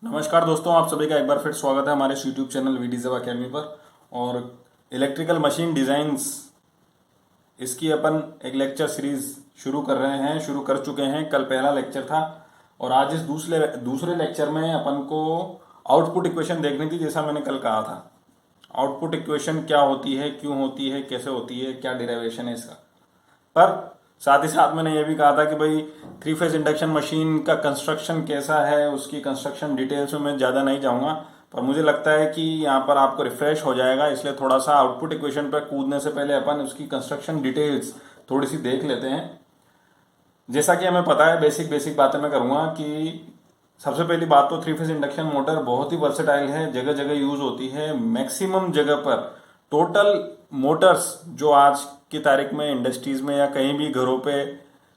नमस्कार दोस्तों, आप सभी का एक बार फिर स्वागत है हमारे इस यूट्यूब चैनल वीडीजेव अकेडमी पर। और इलेक्ट्रिकल मशीन डिज़ाइंस, इसकी अपन एक लेक्चर सीरीज शुरू कर रहे हैं, शुरू कर चुके हैं। कल पहला लेक्चर था और आज इस दूसरे लेक्चर में अपन को आउटपुट इक्वेशन देखनी थी। जैसा मैंने कल कहा था, आउटपुट इक्वेशन क्या होती है, क्यों होती है, कैसे होती है, क्या डिराइवेशन है इसका। पर साथ ही साथ मैंने ये भी कहा था कि भाई 3 फेज इंडक्शन मशीन का कंस्ट्रक्शन कैसा है, उसकी कंस्ट्रक्शन डिटेल्स में मैं ज़्यादा नहीं जाऊंगा। पर मुझे लगता है कि यहाँ पर आपको रिफ्रेश हो जाएगा, इसलिए थोड़ा सा आउटपुट इक्वेशन पर कूदने से पहले अपन उसकी कंस्ट्रक्शन डिटेल्स थोड़ी सी देख लेते हैं। जैसा कि हमें पता है, बेसिक बेसिक बातें मैं करूँगा कि सबसे पहली बात तो 3 फेज इंडक्शन मोटर बहुत ही वर्सेटाइल है, जगह जगह यूज होती है। मैक्सिमम जगह पर टोटल मोटर्स जो आज की तारीख में इंडस्ट्रीज में या कहीं भी घरों पे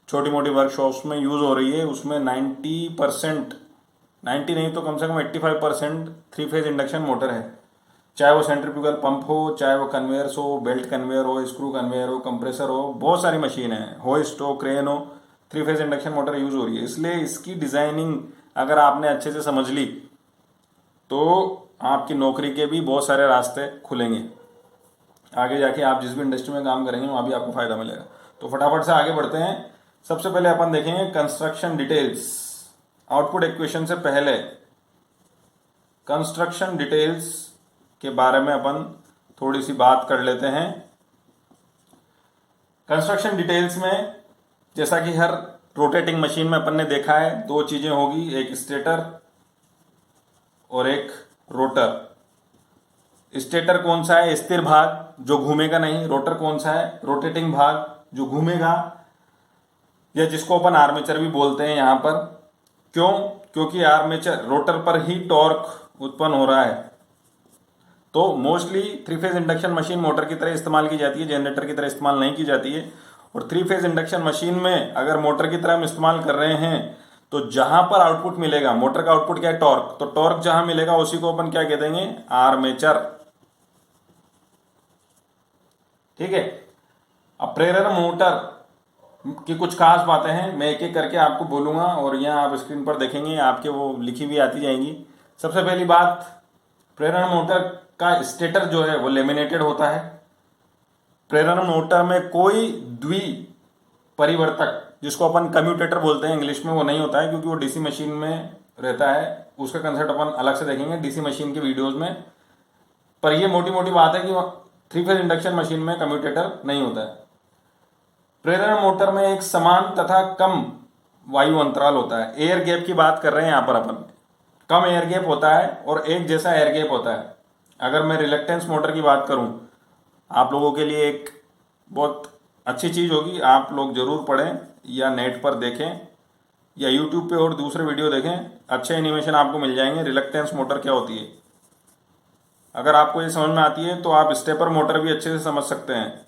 छोटी मोटी वर्कशॉप्स में यूज हो रही है, उसमें 90%, 90 नहीं तो कम से कम 85% 3 फेज इंडक्शन मोटर है। चाहे वो सेंट्रीफ्यूगल पंप हो, चाहे वो कन्वेयर्स हो, बेल्ट कन्वेयर हो, स्क्रू कन्वेयर हो, कंप्रेसर हो, बहुत सारी मशीन है, होइस्ट हो, क्रेन हो, 3 फेज इंडक्शन मोटर यूज हो रही है। इसलिए इसकी डिजाइनिंग अगर आपने अच्छे से समझ ली तो आपकी नौकरी के भी बहुत सारे रास्ते खुलेंगे। आगे जाके आप जिस भी इंडस्ट्री में काम करेंगे वहाँ भी आपको फायदा मिलेगा। तो फटाफट से आगे बढ़ते हैं। सबसे पहले अपन देखेंगे कंस्ट्रक्शन डिटेल्स। आउटपुट इक्वेशन से पहले कंस्ट्रक्शन डिटेल्स के बारे में अपन थोड़ी सी बात कर लेते हैं। कंस्ट्रक्शन डिटेल्स में जैसा कि हर रोटेटिंग मशीन में अपन ने देखा है, दो चीजें होगी, एक स्टेटर और एक रोटर। स्टेटर कौन सा है? स्थिर भाग जो घूमेगा नहीं। रोटर कौन सा है? रोटेटिंग भाग जो घूमेगा, या जिसको अपन आर्मेचर भी बोलते हैं यहाँ पर। क्यों? क्योंकि आर्मेचर रोटर पर ही टॉर्क उत्पन्न हो रहा है। तो mostly 3 phase induction machine motor की तरह इस्तेमाल की जाती है, जनरेटर की तरह इस्तेमाल नहीं की जाती है। और 3 फेज इंडक्शन मशीन में अगर मोटर की तरह हम इस्तेमाल कर रहे हैं तो जहां पर आउटपुट मिलेगा, मोटर का आउटपुट क्या है? टॉर्क। तो टॉर्क जहां मिलेगा उसी को अपन क्या कह देंगे? आर्मेचर। ठीक है। अब प्रेरण मोटर की कुछ खास बातें हैं, मैं एक एक करके आपको बोलूंगा और यहाँ आप स्क्रीन पर देखेंगे, आपके वो लिखी हुई आती जाएंगी। सबसे पहली बात, प्रेरण मोटर का स्टेटर जो है वो लेमिनेटेड होता है। प्रेरण मोटर में कोई द्वि परिवर्तक, जिसको अपन कम्यूटेटर बोलते हैं इंग्लिश में, वो नहीं होता है, क्योंकि वो डीसी मशीन में रहता है। उसका कंसेप्ट अपन अलग से देखेंगे डीसी मशीन के वीडियोस में। पर ये मोटी मोटी बात है कि 3 फेज इंडक्शन मशीन में कम्यूटेटर नहीं होता है। प्रेरण मोटर में एक समान तथा कम वायु अंतराल होता है। एयर गैप की बात कर रहे हैं यहाँ पर अपन। कम एयर गैप होता है और एक जैसा एयर गैप होता है। अगर मैं रिलक्टेंस मोटर की बात करूं, आप लोगों के लिए एक बहुत अच्छी चीज होगी, आप लोग जरूर पढ़ें या नेट पर देखें या यूट्यूब पे और दूसरे वीडियो देखें, अच्छे एनिमेशन आपको मिल जाएंगे। रिलक्टेंस मोटर क्या होती है, अगर आपको ये समझ में आती है तो आप स्टेपर मोटर भी अच्छे से समझ सकते हैं।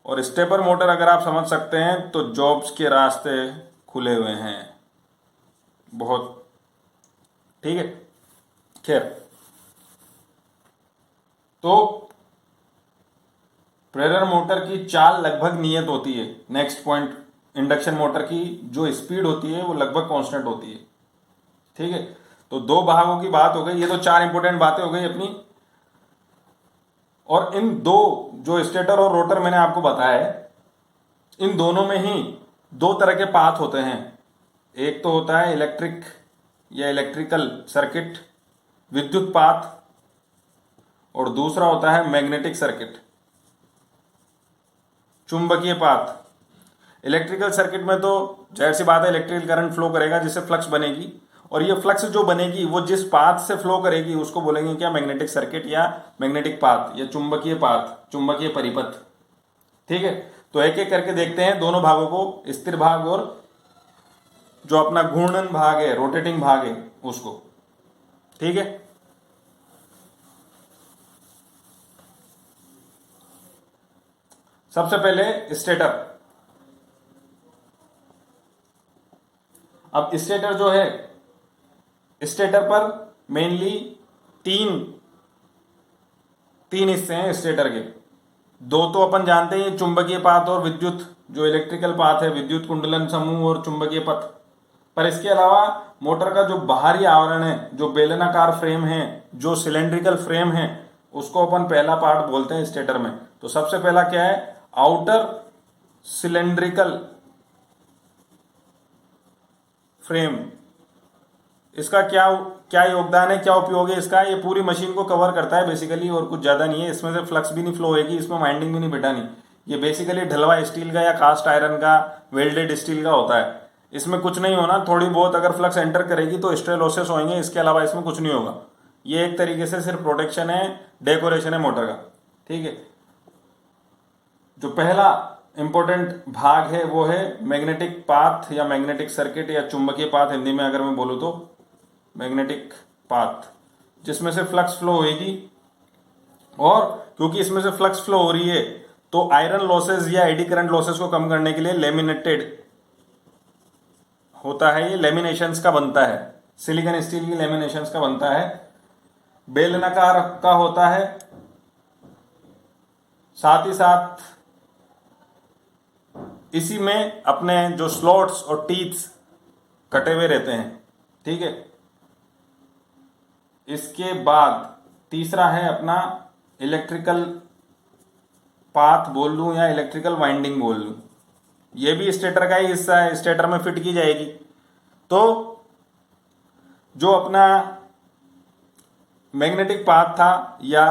और स्टेपर मोटर अगर आप समझ सकते हैं तो जॉब्स के रास्ते खुले हुए हैं बहुत। ठीक है। खैर, तो प्रेरण मोटर की चाल लगभग नियत होती है। नेक्स्ट पॉइंट, इंडक्शन मोटर की जो स्पीड होती है वो लगभग कांस्टेंट होती है। ठीक है। तो दो भागों की बात हो गई, ये तो चार इंपोर्टेंट बातें हो गई अपनी। और इन दो जो स्टेटर और रोटर मैंने आपको बताया है, इन दोनों में ही दो तरह के पाथ होते हैं। एक तो होता है इलेक्ट्रिक या इलेक्ट्रिकल सर्किट, विद्युत पाथ, और दूसरा होता है मैग्नेटिक सर्किट, चुंबकीय पाथ। इलेक्ट्रिकल सर्किट में तो जाहिर सी बात है इलेक्ट्रिकल करंट फ्लो करेगा जिससे फ्लक्स बनेगी, और ये फ्लक्स जो बनेगी वो जिस पाथ से फ्लो करेगी उसको बोलेंगे क्या? मैग्नेटिक सर्किट या मैग्नेटिक पाथ या चुंबकीय पाथ, चुंबकीय परिपथ। ठीक है। तो एक एक करके देखते हैं दोनों भागों को, स्थिर भाग और जो अपना घूर्णन भाग है, रोटेटिंग भाग है, उसको। ठीक है। सबसे पहले स्टेटर। अब स्टेटर जो है, स्टेटर पर मेनली तीन हिस्से हैं स्टेटर के। दो तो अपन जानते हैं, चुंबकीय पाथ और विद्युत, जो इलेक्ट्रिकल पाथ है, विद्युत कुंडलन समूह और चुंबकीय पथ। पर इसके अलावा मोटर का जो बाहरी आवरण है, जो बेलनाकार फ्रेम है, जो सिलेंड्रिकल फ्रेम है, उसको अपन पहला पार्ट बोलते हैं स्टेटर में। तो सबसे पहला क्या है, आउटर सिलेंड्रिकल फ्रेम। इसका क्या क्या योगदान है, क्या उपयोग है इसका, ये पूरी मशीन को कवर करता है बेसिकली, और कुछ ज्यादा नहीं है। इसमें से फ्लक्स भी नहीं फ्लो होगी, इसमें वाइंडिंग भी नहीं बिठानी। ये बेसिकली ढलवा स्टील का या कास्ट आयरन का, वेल्डेड स्टील का होता है। इसमें कुछ नहीं होना, थोड़ी बहुत अगर फ्लक्स एंटर करेगी तो स्ट्रे लॉसेस होंगे, इसके अलावा इसमें कुछ नहीं होगा। ये एक तरीके से सिर्फ प्रोटेक्शन है, डेकोरेशन है मोटर का। ठीक है, जो पहला इंपॉर्टेंट भाग है वो है मैग्नेटिक पाथ या मैग्नेटिक सर्किट या चुंबकीय पाथ, हिंदी में अगर मैं बोलूं तो मैग्नेटिक पाथ, जिसमें से फ्लक्स फ्लो होगी। और क्योंकि इसमें से फ्लक्स फ्लो हो रही है तो आयरन लॉसेस या एडी करंट लॉसेस को कम करने के लिए लेमिनेटेड होता है, ये लेमिनेशंस का बनता है, सिलिकॉन स्टील की लेमिनेशंस का बनता है, बेलनाकार का होता है, साथ ही साथ इसी में अपने जो स्लॉट्स और टीथ्स कटे हुए रहते हैं। ठीक है, इसके बाद तीसरा है अपना इलेक्ट्रिकल पाथ बोल लूं या इलेक्ट्रिकल वाइंडिंग बोल लूं, ये भी स्टेटर का ही हिस्सा है, स्टेटर में फिट की जाएगी। तो जो अपना मैग्नेटिक पाथ था या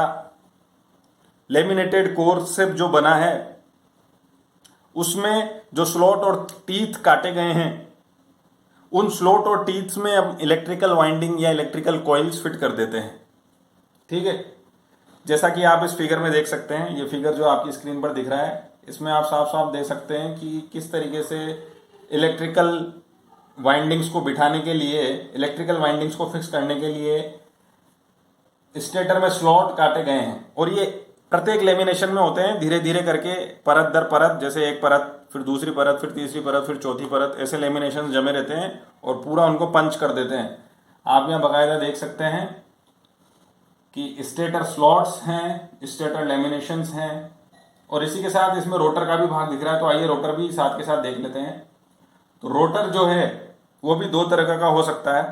लेमिनेटेड कोर से जो बना है, उसमें जो स्लॉट और टीथ काटे गए हैं, उन स्लॉट और टीथ्स में अब इलेक्ट्रिकल वाइंडिंग या इलेक्ट्रिकल कॉइल्स फिट कर देते हैं। ठीक है, जैसा कि आप इस फिगर में देख सकते हैं, ये फिगर जो आपकी स्क्रीन पर दिख रहा है, इसमें आप साफ साफ देख सकते हैं कि किस तरीके से इलेक्ट्रिकल वाइंडिंग्स को बिठाने के लिए, इलेक्ट्रिकल वाइंडिंग्स को फिक्स करने के लिए स्टेटर में स्लॉट काटे गए हैं। और ये प्रत्येक लेमिनेशन में होते हैं, धीरे धीरे करके परत दर परत, जैसे एक परत, फिर दूसरी परत, फिर तीसरी परत, फिर चौथी परत, ऐसे लेमिनेशन जमे रहते हैं और पूरा उनको पंच कर देते हैं। आप यहाँ बाकायदा देख सकते हैं कि स्टेटर स्लॉट्स हैं, स्टेटर लेमिनेशंस हैं, और इसी के साथ इसमें रोटर का भी भाग दिख रहा है। तो आइए रोटर भी साथ के साथ देख लेते हैं। तो रोटर जो है वो भी दो तरह का हो सकता है।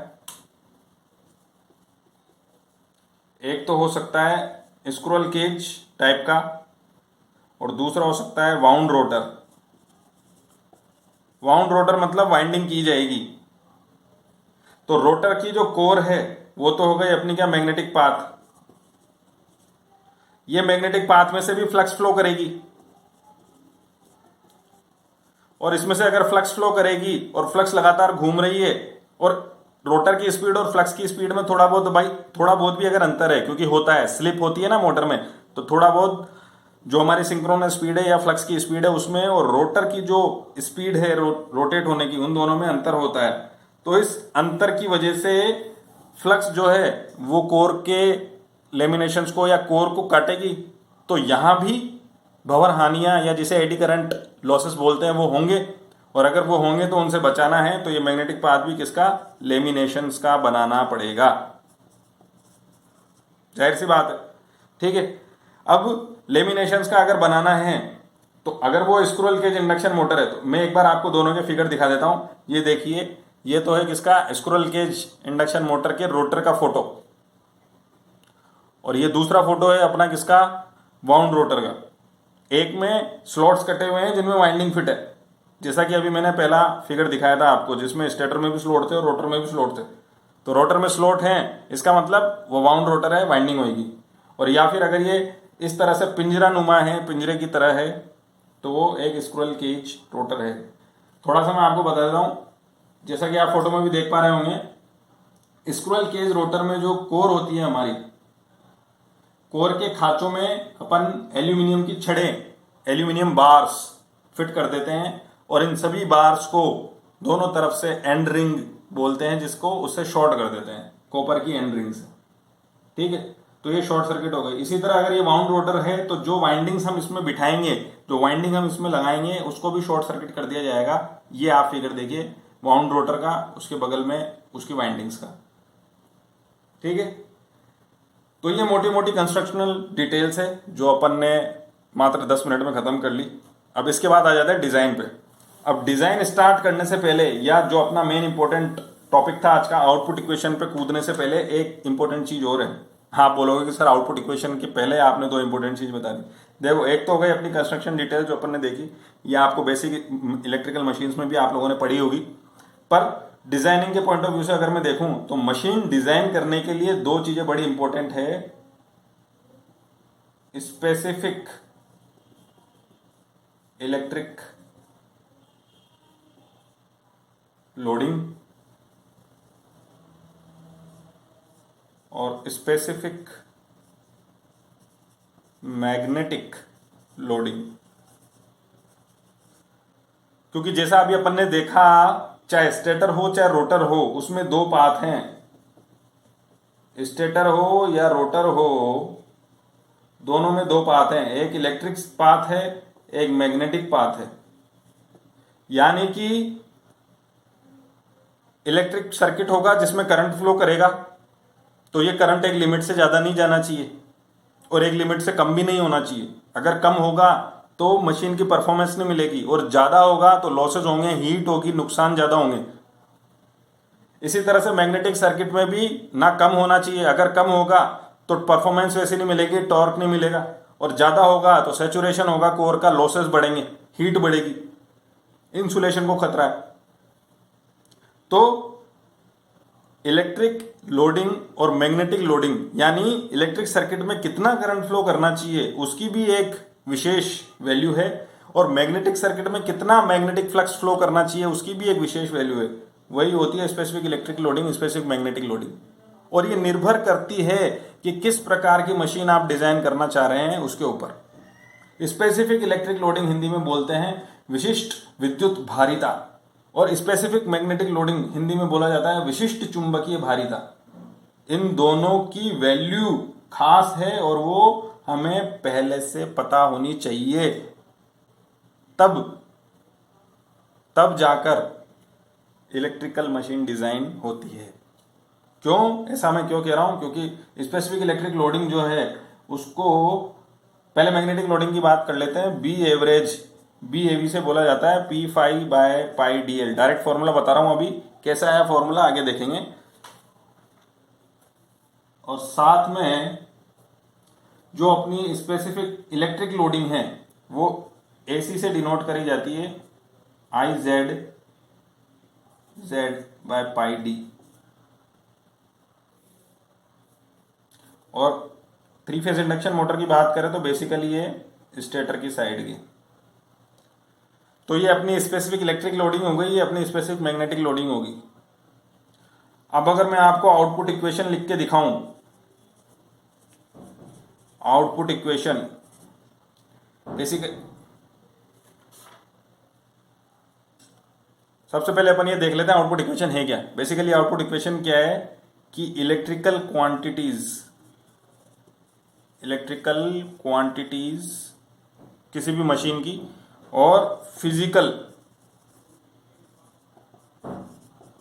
एक तो हो सकता है स्क्रोल केज टाइप का, और दूसरा हो सकता है वाउंड रोटर। वाउंड रोटर मतलब वाइंडिंग की जाएगी। तो रोटर की जो कोर है वो तो हो गई अपनी क्या, मैग्नेटिक पाथ। ये मैग्नेटिक पाथ में से भी फ्लक्स फ्लो करेगी, और इसमें से अगर फ्लक्स फ्लो करेगी और फ्लक्स लगातार घूम रही है, और रोटर की स्पीड और फ्लक्स की स्पीड में थोड़ा बहुत भी अगर अंतर है, क्योंकि होता है, स्लिप होती है ना मोटर में, तो थोड़ा बहुत जो हमारी सिंक्रोनस स्पीड है या फ्लक्स की स्पीड है उसमें और रोटर की जो स्पीड है रोटेट होने की, उन दोनों में अंतर होता है। तो इस अंतर की वजह से फ्लक्स जो है वो कोर के लेमिनेशंस को या कोर को काटेगी। तो यहां भी भंवर हानियां या जिसे एडी करंट लॉसेस बोलते हैं वो होंगे, और अगर वो होंगे तो उनसे बचाना है तो ये मैग्नेटिक पाथ भी किसका, लेमिनेशंस का बनाना पड़ेगा, जाहिर सी बात है। ठीक है, अब लेमिनेशंस का अगर बनाना है तो अगर वो स्क्रोल केज इंडक्शन मोटर है, तो मैं एक बार आपको दोनों के फिगर दिखा देता हूं। ये देखिए, ये तो है किसका, स्क्रोल केज इंडक्शन मोटर के रोटर का फोटो, और ये दूसरा फोटो है अपना किसका, वाउंड रोटर का। एक में स्लॉट्स कटे हुए हैं जिनमें वाइंडिंग फिट है, जैसा कि अभी मैंने पहला फिगर दिखाया था आपको, जिसमें स्टेटर में भी स्लॉट थे और रोटर में भी स्लॉट थे। तो रोटर में स्लॉट हैं, इसका मतलब वो वाउंड रोटर है, वाइंडिंग होगी। और या फिर अगर ये इस तरह से पिंजरा नुमा है, पिंजरे की तरह है, तो वो एक स्क्विरल केज रोटर है। थोड़ा सा मैं आपको बता देता हूँ, जैसा कि आप फोटो में भी देख पा रहे होंगे, स्क्विरल केज रोटर में जो कोर होती है हमारी, कोर के खांचों में अपन एल्यूमिनियम की छड़ें, एल्यूमिनियम बार्स फिट कर देते हैं, और इन सभी बार्स को दोनों तरफ से एंड रिंग बोलते हैं जिसको, उससे शॉर्ट कर देते हैं कॉपर की एंड रिंग से। ठीक है, तो ये शॉर्ट सर्किट हो गई। इसी तरह अगर ये वाउंड रोटर है तो जो वाइंडिंग्स हम इसमें बिठाएंगे, जो वाइंडिंग हम इसमें लगाएंगे, उसको भी शॉर्ट सर्किट कर दिया जाएगा। ये आप फिगर देखिए, वाउंड रोटर का, उसके बगल में उसकी वाइंडिंग्स का। ठीक है, तो ये मोटी मोटी कंस्ट्रक्शनल डिटेल्स है जो अपन ने मात्र 10 मिनट में खत्म कर ली। अब इसके बाद आ जाता है डिजाइन पे। अब डिजाइन स्टार्ट करने से पहले या जो अपना मेन इंपॉर्टेंट टॉपिक था आज का, आउटपुट इक्वेशन पे कूदने से पहले एक इंपॉर्टेंट चीज और है। आप बोलोगे कि सर आउटपुट इक्वेशन के पहले आपने दो इंपॉर्टेंट चीज बता दी। देखो, एक तो हो गई अपनी कंस्ट्रक्शन डिटेल जो अपन ने देखी, ये आपको बेसिक इलेक्ट्रिकल मशीन्स में भी आप लोगों ने पढ़ी होगी। पर डिजाइनिंग के पॉइंट ऑफ व्यू से अगर मैं देखूं तो मशीन डिजाइन करने के लिए दो चीजें बड़ी इंपॉर्टेंट है। स्पेसिफिक इलेक्ट्रिक लोडिंग और स्पेसिफिक मैग्नेटिक लोडिंग। क्योंकि जैसा अभी अपन ने देखा, चाहे स्टेटर हो चाहे रोटर हो, उसमें दो पाथ हैं। स्टेटर हो या रोटर हो, दोनों में दो पाथ हैं, एक इलेक्ट्रिक पाथ है, एक मैग्नेटिक पाथ है। यानी कि इलेक्ट्रिक सर्किट होगा जिसमें करंट फ्लो करेगा, तो ये करंट एक लिमिट से ज्यादा नहीं जाना चाहिए और एक लिमिट से कम भी नहीं होना चाहिए। अगर कम होगा तो मशीन की परफॉर्मेंस नहीं मिलेगी, और ज्यादा होगा तो लॉसेज होंगे, हीट होगी, नुकसान ज्यादा होंगे। इसी तरह से मैग्नेटिक सर्किट में भी ना कम होना चाहिए, अगर कम होगा तो परफॉर्मेंस वैसी नहीं मिलेगी, टॉर्क नहीं मिलेगा, और ज्यादा होगा तो सैचुरेशन होगा, कोर का लॉसेस बढ़ेंगे, हीट बढ़ेगी, इंसुलेशन को खतरा है। तो इलेक्ट्रिक लोडिंग और मैग्नेटिक लोडिंग, यानी इलेक्ट्रिक सर्किट में कितना करंट फ्लो करना चाहिए उसकी भी एक विशेष वैल्यू है, और मैग्नेटिक सर्किट में कितना मैग्नेटिक फ्लक्स फ्लो करना चाहिए उसकी भी एक विशेष वैल्यू है। वही होती है specific electric loading, specific magnetic loading. और ये निर्भर करती है कि किस प्रकार की मशीन आप डिजाइन करना चाह रहे हैं उसके ऊपर। स्पेसिफिक इलेक्ट्रिक लोडिंग हिंदी में बोलते हैं विशिष्ट विद्युत भारिता, और स्पेसिफिक मैग्नेटिक लोडिंग हिंदी में बोला जाता है विशिष्ट चुंबकीय भारिता। इन दोनों की वैल्यू खास है और वो हमें पहले से पता होनी चाहिए, तब जाकर इलेक्ट्रिकल मशीन डिजाइन होती है। क्यों, ऐसा मैं क्यों कह रहा हूं? क्योंकि स्पेसिफिक इलेक्ट्रिक लोडिंग जो है उसको, पहले मैग्नेटिक लोडिंग की बात कर लेते हैं। B average, B A V से बोला जाता है P phi by pi D L. Direct formula बता रहा हूं, अभी कैसा है फॉर्मूला आगे देखेंगे। और साथ में जो अपनी स्पेसिफिक इलेक्ट्रिक लोडिंग है वो एसी से डिनोट करी जाती है, I Z Z bye pi D. और थ्री फेज इंडक्शन मोटर की बात करें तो बेसिकली ये स्टेटर की साइड की। तो ये अपनी स्पेसिफिक इलेक्ट्रिक लोडिंग हो गई, ये अपनी स्पेसिफिक मैग्नेटिक लोडिंग होगी। अब अगर मैं आपको आउटपुट इक्वेशन लिख के दिखाऊं, आउटपुट इक्वेशन बेसिक, सबसे पहले अपन ये देख लेते हैं आउटपुट इक्वेशन है क्या। बेसिकली आउटपुट इक्वेशन क्या है कि इलेक्ट्रिकल क्वांटिटीज किसी भी मशीन की और फिजिकल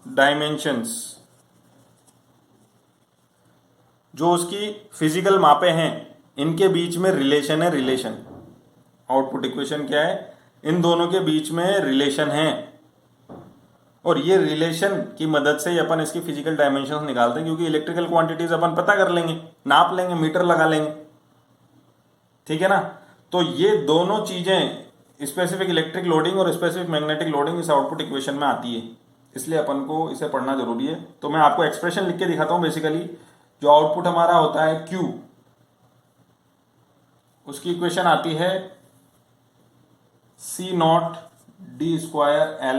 डायमेंशंस, जो उसकी फिजिकल मापे हैं, इनके बीच में रिलेशन है। रिलेशन, आउटपुट इक्वेशन क्या है, इन दोनों के बीच में रिलेशन है, और ये रिलेशन की मदद से अपन इसकी फिजिकल डायमेंशंस निकालते हैं। क्योंकि इलेक्ट्रिकल क्वांटिटीज अपन पता कर लेंगे, नाप लेंगे, मीटर लगा लेंगे, ठीक है ना। तो ये दोनों चीजें, स्पेसिफिक इलेक्ट्रिक लोडिंग और स्पेसिफिक मैग्नेटिक लोडिंग, इस आउटपुट इक्वेशन में आती है, इसलिए अपन को इसे पढ़ना जरूरी है। तो मैं आपको एक्सप्रेशन लिख के दिखाता हूं। बेसिकली जो आउटपुट हमारा होता है Q, उसकी इक्वेशन आती है C not D square L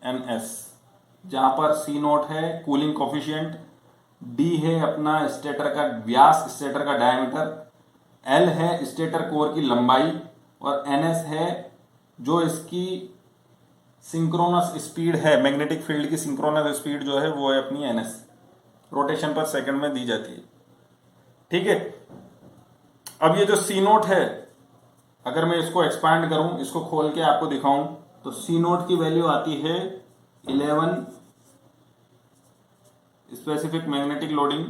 N S, जहां पर C नॉट है कूलिंग कोफिशिएंट, D है अपना स्टेटर का व्यास, स्टेटर का डायमीटर, L है स्टेटर कोर की लंबाई, और NS है जो इसकी सिंक्रोनस स्पीड है, मैग्नेटिक फील्ड की सिंक्रोनस स्पीड जो है वो है अपनी NS, रोटेशन पर सेकंड में दी जाती है, ठीक है। अब ये जो C नोट है, अगर मैं इसको एक्सपांड करूं, इसको खोल के आपको दिखाऊं, तो C नोट की वैल्यू आती है 11 specific magnetic loading,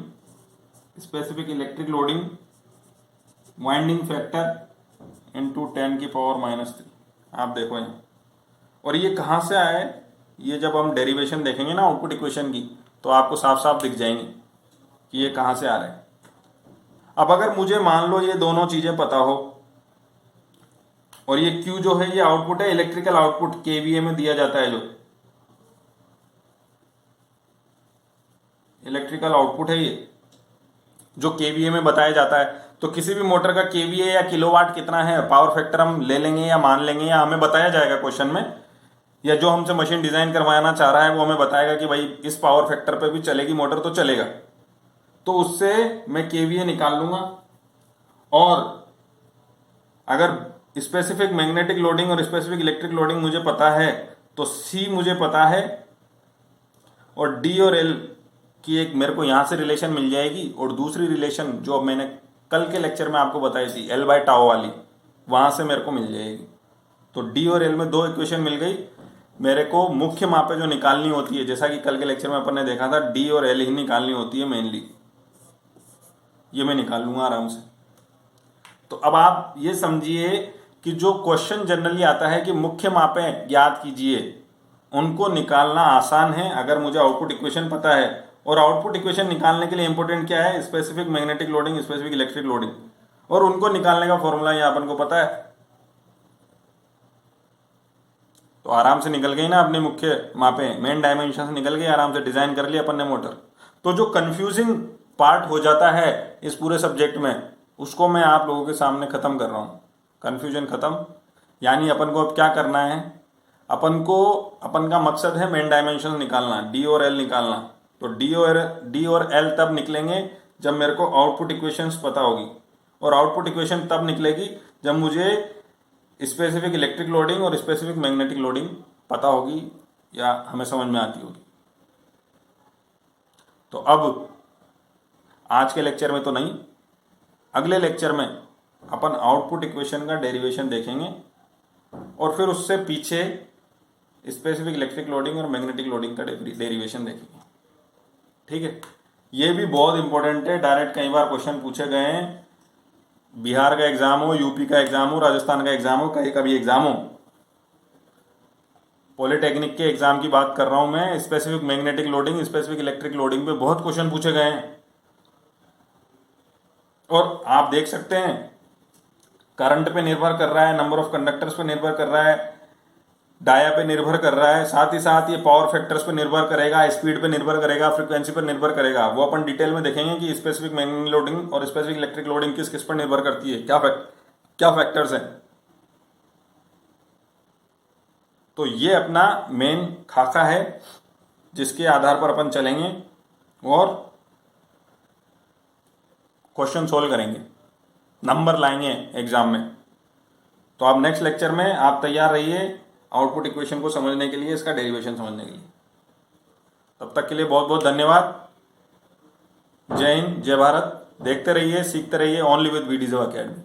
specific electric loading, winding factor into 10⁻⁻3। आप देखो यहाँ, और ये कहाँ से आया है, ये जब हम डेरिवेशन देखेंगे ना आउटपुट इक्वेशन की, तो आपको साफ साफ दिख जाएंगे कि ये कहाँ से आ रहा है। अब अगर मुझे मान लो ये दोनों चीज़ें पता हो, और ये Q जो है ये आउटपुट है, इलेक्ट्रिकल आउटपुट केवीए में दिया जाता है, जो इलेक्ट्रिकल आउटपुट है ये जो केवीए में बताया जाता है। तो किसी भी मोटर का केवीए या किलोवाट कितना है, पावर फैक्टर हम ले लेंगे या मान लेंगे, या हमें बताया जाएगा क्वेश्चन में, या जो हमसे मशीन डिजाइन करवाना चाह रहा है वो हमें बताएगा कि भाई इस पावर फैक्टर पे भी चलेगी मोटर तो चलेगा। तो उससे मैं केवीए निकाल लूंगा, और अगर स्पेसिफिक मैग्नेटिक लोडिंग और स्पेसिफिक इलेक्ट्रिक लोडिंग मुझे पता है तो सी मुझे पता है, और डी और एल की एक मेरे को यहां से रिलेशन मिल जाएगी, और दूसरी रिलेशन जो मैंने कल के लेक्चर में आपको बताई थी एल बाय टाओ वाली, वहां से मेरे को मिल जाएगी। तो डी और एल में दो इक्वेशन मिल गई। मेरे को मुख्य मापें जो निकालनी होती है, जैसा कि कल के लेक्चर में अपन ने देखा था, डी और एल ही निकालनी होती है मेनली, ये मैं निकाल लूंगा आराम से। तो अब आप ये समझिए कि जो क्वेश्चन जनरली आता है कि मुख्य मापें ज्ञात कीजिए, उनको निकालना आसान है अगर मुझे आउटपुट इक्वेशन पता है। और आउटपुट इक्वेशन निकालने के लिए इंपॉर्टेंट क्या है, specific magnetic loading, specific electric loading, और उनको निकालने का फॉर्मूला यहाँ अपन को पता है। तो आराम से निकल गई ना अपने मुख्य मापें, मेन डायमेंशन से निकल गई, आराम से डिजाइन कर लिया अपन ने मोटर। तो जो कंफ्यूजिंग पार्ट हो जाता है इस पूरे सब्जेक्ट में, उसको मैं आप लोगों के सामने खत्म कर रहा हूँ। कंफ्यूजन खत्म, यानी अपन को अब क्या करना है, अपन का मकसद है मेन डायमेंशन निकालना, डी और एल निकालना। तो डी और एल तब निकलेंगे जब मेरे को आउटपुट इक्वेशंस पता होगी, और आउटपुट इक्वेशन तब निकलेगी जब मुझे स्पेसिफिक इलेक्ट्रिक लोडिंग और स्पेसिफिक मैग्नेटिक लोडिंग पता होगी या हमें समझ में आती होगी। तो अब आज के लेक्चर में तो नहीं, अगले लेक्चर में अपन आउटपुट इक्वेशन का डेरिवेशन देखेंगे, और फिर उससे पीछे स्पेसिफिक इलेक्ट्रिक लोडिंग और मैग्नेटिक लोडिंग का डेरिवेशन देखेंगे। ठीक है, ये भी बहुत इंपॉर्टेंट है, डायरेक्ट कई बार क्वेश्चन पूछे गए हैं। बिहार का एग्जाम हो, यूपी का एग्जाम हो, राजस्थान का एग्जाम हो, कहीं का भी एग्जाम हो, पॉलिटेक्निक के एग्जाम की बात कर रहा हूं मैं, specific magnetic loading, specific electric loading पे बहुत क्वेश्चन पूछे गए हैं। और आप देख सकते हैं करंट पे निर्भर कर रहा है, नंबर ऑफ कंडक्टर्स पे निर्भर कर रहा है, डाया पे निर्भर कर रहा है, साथ ही साथ ये पावर फैक्टर्स पे निर्भर करेगा, स्पीड पे निर्भर करेगा, फ्रीक्वेंसी पर निर्भर करेगा। वो अपन डिटेल में देखेंगे कि स्पेसिफिक मैग्नेटिक लोडिंग और स्पेसिफिक इलेक्ट्रिक लोडिंग किस किस पर निर्भर करती है, क्या फैक्टर्स हैं। तो ये अपना मेन खाका है जिसके आधार पर अपन चलेंगे और क्वेश्चन सोल्व करेंगे, नंबर लाएंगे एग्जाम में। तो आप नेक्स्ट लेक्चर में आप तैयार रहिए आउटपुट इक्वेशन को समझने के लिए, इसका डेरिवेशन समझने के लिए। तब तक के लिए बहुत बहुत धन्यवाद। जय हिंद, जय भारत। देखते रहिए, सीखते रहिए, ओनली विद वीडियो अकेडमी।